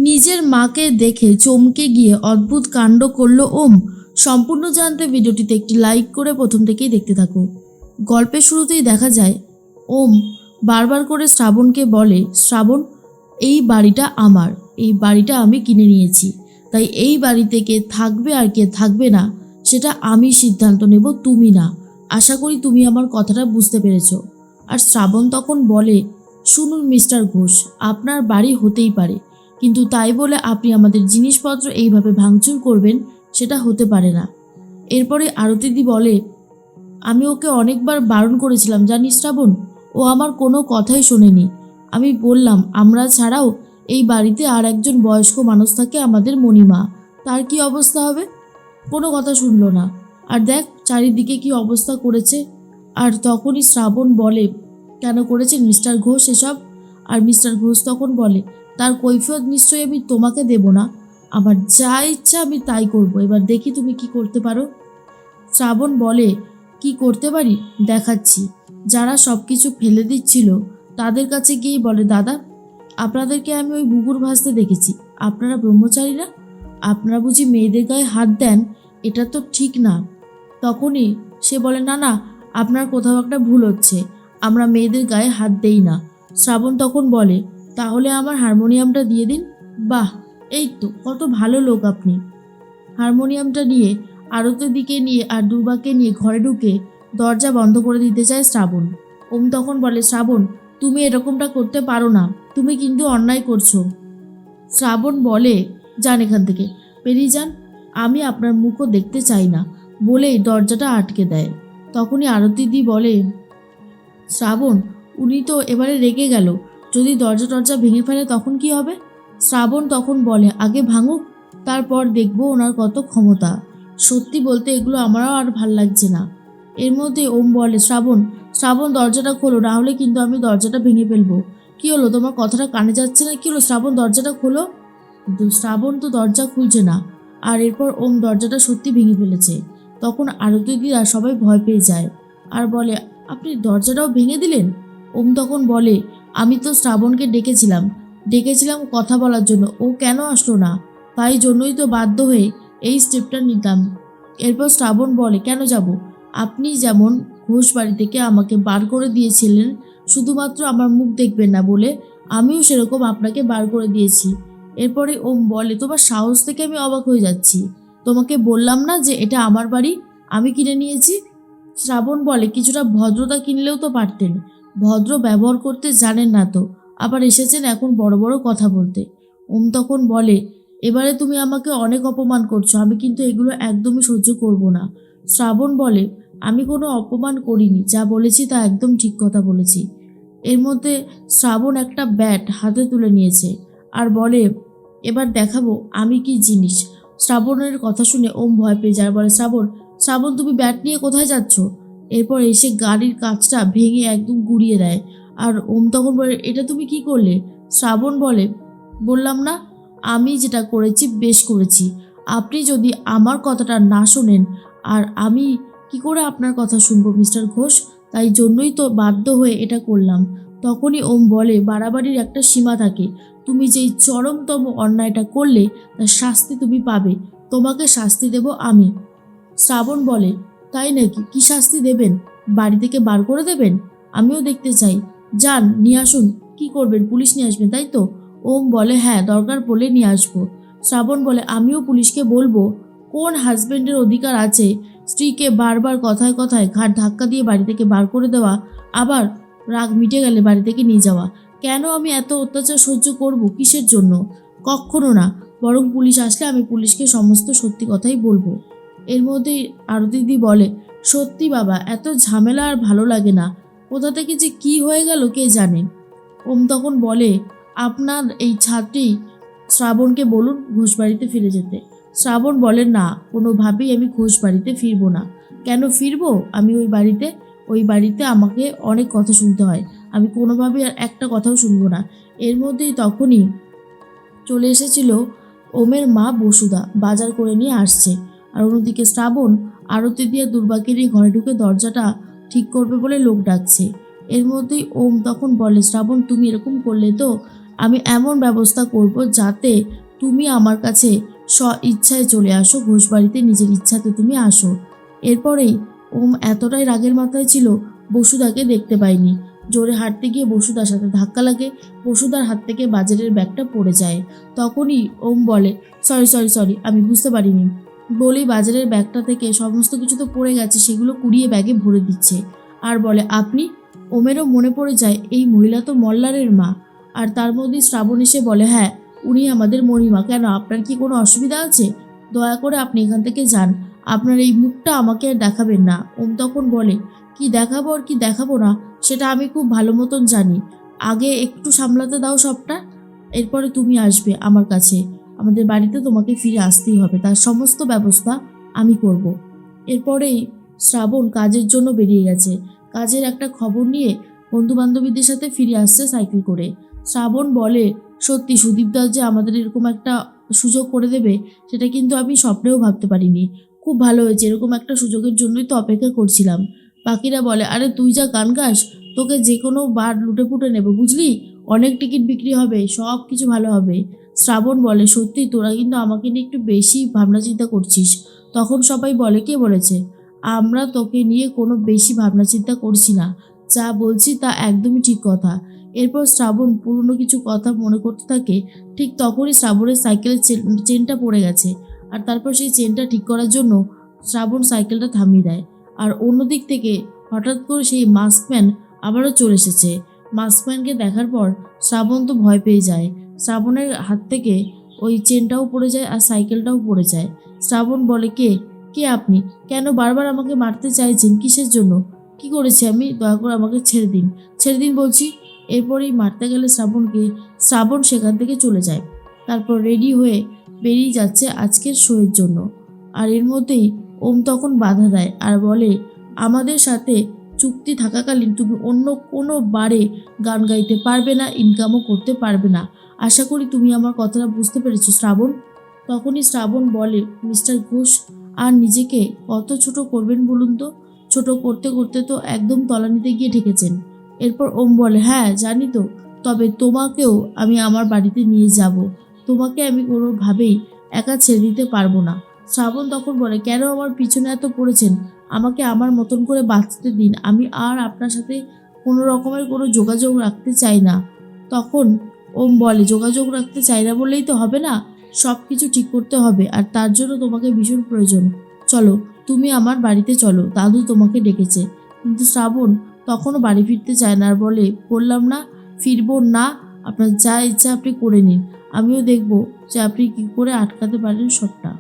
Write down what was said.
নিজের মাকে দেখে চমকে গিয়ে অদ্ভুত কাণ্ড করল ওম। সম্পূর্ণ জানতে ভিডিওটিতে একটি লাইক করে প্রথম থেকেই দেখতে থাকো। গল্পের শুরুতেই দেখা যায় ওম বারবার করে শ্রাবণকে বলে, শ্রাবণ, এই বাড়িটা আমার, এই বাড়িটা আমি কিনে নিয়েছি, তাই এই বাড়িতে কে থাকবে আর কে থাকবে না সেটা আমি সিদ্ধান্ত নেব, তুমি না। আশা করি তুমি আমার কথাটা বুঝতে পেরেছো। আর শ্রাবণ তখন বলে, শুনুন মিস্টার ঘোষ, আপনার বাড়ি হতেই পারে, কিন্তু তাই বলে আপনি আমাদের জিনিসপত্র এইভাবে ভাঙচুর করবেন সেটা হতে পারে না। এরপরে আরতিদি বলে, আমি ওকে অনেকবার বারণ করেছিলাম জানিস শ্রাবণ, ও আমার কোনো কথাই শোনেনি। আমি বললাম আমরা ছাড়াও এই বাড়িতে আর একজন বয়স্ক মানুষ থাকে, আমাদের মণিমা, তার কি অবস্থা হবে? কোনো কথা শুনলো না। আর দেখ চারিদিকে কি অবস্থা করেছে। আর তখনই শ্রাবণ বলে, কেন করেছেন মিস্টার ঘোষ এসব? আর মিস্টার ঘোষ তখন বলে, তার কৈফিয়ত নিশ্চয়ই আমি তোমাকে দেব না, আমার যা ইচ্ছা আমি তাই করব, এবার দেখি তুমি কি করতে পারো। শ্রাবণ বলে, কি করতে পারি দেখাচ্ছি। যারা সব কিছু ফেলে দিচ্ছিল তাদের কাছে গিয়েই বলে, দাদা, আপনাদেরকে আমি ওই বুকুর ভাসতে দেখেছি, আপনারা ব্রহ্মচারীরা, আপনারা বুঝি মেয়েদের গায়ে হাত দেন, এটা তো ঠিক না। তখনই সে বলে, না না, আপনার কোথাও একটা ভুল হচ্ছে, আমরা মেয়েদের গায়ে হাত দেই না। শ্রাবণ তখন বলে, তাহলে আমার হারমোনিয়ামটা দিয়ে দিন। বাহ, এই তো কত ভালো লোক আপনি। হারমোনিয়ামটা নিয়ে আরতের দিকে নিয়ে আর দুর্বাকে নিয়ে ঘরে ঢুকে দরজা বন্ধ করে দিতে চায় শ্রাবণ। ওম তখন বলে, শ্রাবণ, তুমি এরকমটা করতে পারো না, তুমি কিন্তু অন্যায় করছো। শ্রাবণ বলে, যান এখান থেকে, বেরিয়ে যান, আমি আপনার মুখও দেখতে চাই না, বলেই দরজাটা আটকে দেয়। তখনই আরতিদি বলে, শ্রাবণ, উনি তো এবারে রেগে গেল, যদি দরজা ভেঙে ফেলে তখন কি হবে? শ্রাবণ তখন বলে, আগে ভাঙুক, তারপর দেখবো ওনার কত ক্ষমতা। সত্যি বলতে এগুলো আমারও আর ভাল লাগছে না। এর মধ্যে ওম বলে, শ্রাবণ, শ্রাবণ দরজাটা খোলো, না হলে কিন্তু আমি দরজাটা ভেঙে ফেলবো। কি হলো, তোমার কথাটা কানে যাচ্ছে না? কি হলো শ্রাবণ, দরজাটা খোলো। কিন্তু শ্রাবণ তো দরজা খুলছে না। আর এরপর ওম দরজাটা সত্যি ভেঙে ফেলেছে। তখন আরতিদিরা সবাই ভয় পেয়ে যায় আর বলে, আপনি দরজাটাও ভেঙে দিলেন? ওম তখন বলে, আমি তো শ্রাবণকে ডেকেছিলাম কথা বলার জন্য, ও কেন আসলো না, তাই জন্যই তো বাধ্য হয়ে এই স্টেপটা নিতাম। এরপর শ্রাবণ বলে, কেন যাব? আপনি যেমন ঘোষ বাড়ি থেকে আমাকে বার করে দিয়েছিলেন শুধুমাত্র আমার মুখ দেখবেন না বলে, আমিও সেরকম আপনাকে বার করে দিয়েছি। এরপরে ওম বলে, তোমার সাহস থেকে আমি অবাক হয়ে যাচ্ছি, তোমাকে বললাম না যে এটা আমার বাড়ি, আমি কিনে নিয়েছি? শ্রাবণ বলে, কিছুটা ভদ্রতা কিনলেও তো পারতেন, ভদ্র ব্যবহার করতে জানেন না তো, আবার এসেছেন এখন বড় বড় কথা বলতে। ওম তখন বলে, এবারে তুমি আমাকে অনেক অপমান করছো, আমি কিন্তু এগুলো একদমই সহ্য করব না। শ্রাবণ বলে, আমি কোনো অপমান করিনি, যা বলেছি তা একদম ঠিক কথা বলেছি। এর মধ্যে শ্রাবণ একটা ব্যাট হাতে তুলে নিয়েছে আর বলে, এবার দেখাবো আমি কি জিনিস। শ্রাবণের কথা শুনে ওম ভয় পেয়ে যায়, বলে, শ্রাবণ, শ্রাবণ, তুমি ব্যাট নিয়ে কোথায় যাচ্ছ? এরপর এসে গাড়ির কাঁচটা ভেঙে একদম গুড়িয়ে দেয়। আর ওম তখন বলে, এটা তুমি কি করলে? শ্রাবণ বলে, বললাম না, আমি যেটা করেছি বেশ করেছি, আপনি যদি আমার কথাটা না শোনেন, আর আমি কি করে আপনার কথা শুনবো মিস্টার ঘোষ, তাই জন্যই তো বাধ্য হয়ে এটা করলাম। তখনই ওম বলে, বাড়াবাড়ির একটা সীমা থাকে, তুমি যেই চরমতম অন্যায়টা করলে তার শাস্তি তুমি পাবে, তোমাকে শাস্তি দেব আমি। শ্রাবণ বলে, তাই নাকি? কি শাস্তি দেবেন? বাড়ি থেকে বার করে দেবেন? আমিও দেখতে চাই, যান নিয়ে আসুন। কি করবেন, পুলিশ নিয়ে আসবেন তাই তো? ওম বলে, হ্যাঁ, দরকার পড়লে নিয়ে আসবো। শ্রাবণ বলে, আমিও পুলিশকে বলবো, কোন হাজবেন্ডের অধিকার আছে স্ত্রীকে বারবার কথায় কথায় ঘাট ধাক্কা দিয়ে বাড়ি থেকে বার করে দেওয়া, আবার রাগ মিটে গেলে বাড়ি থেকে নিয়ে যাওয়া? কেন আমি এত অত্যাচার সহ্য করব, কিসের জন্য? কখনো না, বরং পুলিশ আসলে আমি পুলিশকে সমস্ত সত্যি কথাই বলবো। এর মধ্যেই আরতিদি বলে, সত্যি বাবা, এত ঝামেলা আর ভালো লাগে না, কোথা থেকে যে কি হয়ে গেল কে জানে। ওম তখন বলে, আপনার এই ছাত্রী শ্রাবণকে বলুন ঘোষবাড়িতে ফিরে যেতে। শ্রাবণ বলে, না, কোনোভাবেই আমি ঘোষবাড়িতে ফিরবো না। কেন ফিরবো আমি ওই বাড়িতে আমাকে অনেক কথা শুনতে হয়, আমি কোনোভাবেই আর একটা কথাও শুনবো না। এর মধ্যেই তখনই চলে এসেছিল ওমের মা বসুদা, বাজার করে নিয়ে আসছে। আর অন্যদিকে শ্রাবণ আরতি দিয়ে দুর্বাকে নিয়ে ঘরে ঢুকে দরজাটা ঠিক করবে বলে লোক ডাকছে। এর মধ্যেই ওম তখন বলে, শ্রাবণ, তুমি এরকম করলে তো, আমি এমন ব্যবস্থা করব যাতে তুমি আমার কাছে ইচ্ছায় চলে আসো, ঘোষবাড়িতে নিজের ইচ্ছাতে তুমি আসো। এরপরেই ওম এতটাই রাগের মাথায় ছিল, বসুধাকে দেখতে পায়নি। জোরে হাঁটতে গিয়ে বসুধার সাথে ধাক্কা লাগে, বসুধার হাত থেকে বাজারের ব্যাগটা পড়ে যায়। তখনই ওম বলে, সরি সরি সরি, আমি বুঝতে পারিনি। বলেই বাজারের ব্যাগটা থেকে সমস্ত কিছু তো পড়ে গেছে, সেগুলো কুড়িয়ে ব্যাগে ভরে দিচ্ছে। আর বলে, আপনি? ওমেরও মনে পড়ে যায় এই মহিলা তো মল্লারের মা। আর তার মধ্যেই শ্রাবণ এসে বলে, হ্যাঁ উনি আমাদের মণিমা। কেন, আপনার কি কোনো অসুবিধা আছে? দয়া করে আপনি এখান থেকে যান, আপনার এই মুখটা আমাকে আর দেখাবেন না। ওম তখন বলে, কি দেখাবো আর কি দেখাবো না সেটা আমি খুব ভালো মতন জানি। আগে একটু সামলাতে দাও সবটা, এরপরে তুমি আসবে আমার কাছে। আমাদের বাড়িতে তোমাকে ফিরে আসতেই হবে, তার সমস্ত ব্যবস্থা আমি করব। এরপরেই শ্রাবণ কাজের জন্য বেরিয়ে গেছে। কাজের একটা খবর নিয়ে বন্ধু বান্ধবীদের সাথে ফিরে আসছে সাইকেল করে। শ্রাবণ বলে, সত্যি সুদীপদা যে আমাদের এরকম একটা সুযোগ করে দেবে সেটা কিন্তু আমি স্বপ্নেও ভাবতে পারিনি। খুব ভালো হয়েছে, এরকম একটা সুযোগের জন্যই তো অপেক্ষা করছিলাম। বাকিরা বলে, আরে তুই যা গান গাস, তোকে যে কোনো বার লুটে পুটে নেবে, বুঝলি? অনেক টিকিট বিক্রি হবে, সব কিছু ভালো হবে। শ্রাবণ বলে, সত্যি তোরা কিন্তু আমাকে নিয়ে একটু বেশি ভাবনা চিন্তা করছিস। তখন সবাই বলে, কে বলেছে? আমরা তোকে নিয়ে কোনো বেশি ভাবনা চিন্তা করছি না, যা বলছি তা একদমই ঠিক কথা। এরপর শ্রাবণ পুরনো কিছু কথা মনে করতে থাকে। ঠিক তখনই শ্রাবণের সাইকেলের চেনটা পড়ে গেছে। আর তারপর সেই চেনটা ঠিক করার জন্য শ্রাবণ সাইকেলটা থামিয়ে দেয়। আর অন্যদিক থেকে হঠাৎ করে সেই মাস্কম্যান আবারও চলে এসেছে। মাস্কম্যানকে দেখার পর শ্রাবণ তো ভয় পেয়ে যায়। শ্রাবণের হাত থেকে ওই চেনটাও পড়ে যায় আর সাইকেলটাও পড়ে যায়। শ্রাবণ বলে, কে কে আপনি? কেন বারবার আমাকে মারতে চাইছেন? কিসের জন্য? কি করেছি আমি? দয়া করে আমাকে ছেড়ে দিন, ছেড়ে দিন বলছি। এরপরেই মারতে গেলে শ্রাবণ সেখান থেকে চলে যায়। তারপর রেডি হয়ে বেরিয়ে যাচ্ছে আজকের শোয়ের জন্য। আর এর মধ্যেই ওম তখন বাধা দেয় আর বলে, আমাদের সাথে চুক্তি থাকাকালীন তুমি অন্য কোনো বারে গান গাইতে পারবে না, ইনকামও করতে পারবে না। আশা করি তুমি আমার কথাটা বুঝতে পেরেছো শ্রাবণ। তখনই শ্রাবণ বলে, মিস্টার ঘোষ আর নিজেকে কত ছোট করবেন বলুন তো? ছোট করতে করতে তো একদম তলানিতে গিয়ে ঠেকেছেন। এরপর ওম বলে, হ্যাঁ জানি তো, তবে তোমাকেও আমি আমার বাড়িতে নিয়ে যাব। তোমাকে আমি কোনোভাবেই একা ছেড়ে দিতে পারবো না। শ্রাবণ তখন বলে, কেন আমার পিছনে এত পড়েছেন? আমাকে আমার মতন করে বাঁচতে দিন, আমি আর আপনার সাথে কোনো রকমের কোনো যোগাযোগ রাখতে চাই না। তখন ওম বলে, যোগাযোগ রাখতে চাই না বললেই তো হবে না, সব কিছু ঠিক করতে হবে, আর তার জন্য তোমাকে ভীষণ প্রয়োজন। চলো তুমি আমার বাড়িতে চলো, দাদু তোমাকে ডেকেছে। কিন্তু শ্রাবণ তখনও বাড়ি ফিরতে চায় না আর বলে, বললাম না ফিরবো না, আপনার যা ইচ্ছা আপনি করে নিন, আমিও দেখব যে আপনি কী করে আটকাতে পারেন সবটা।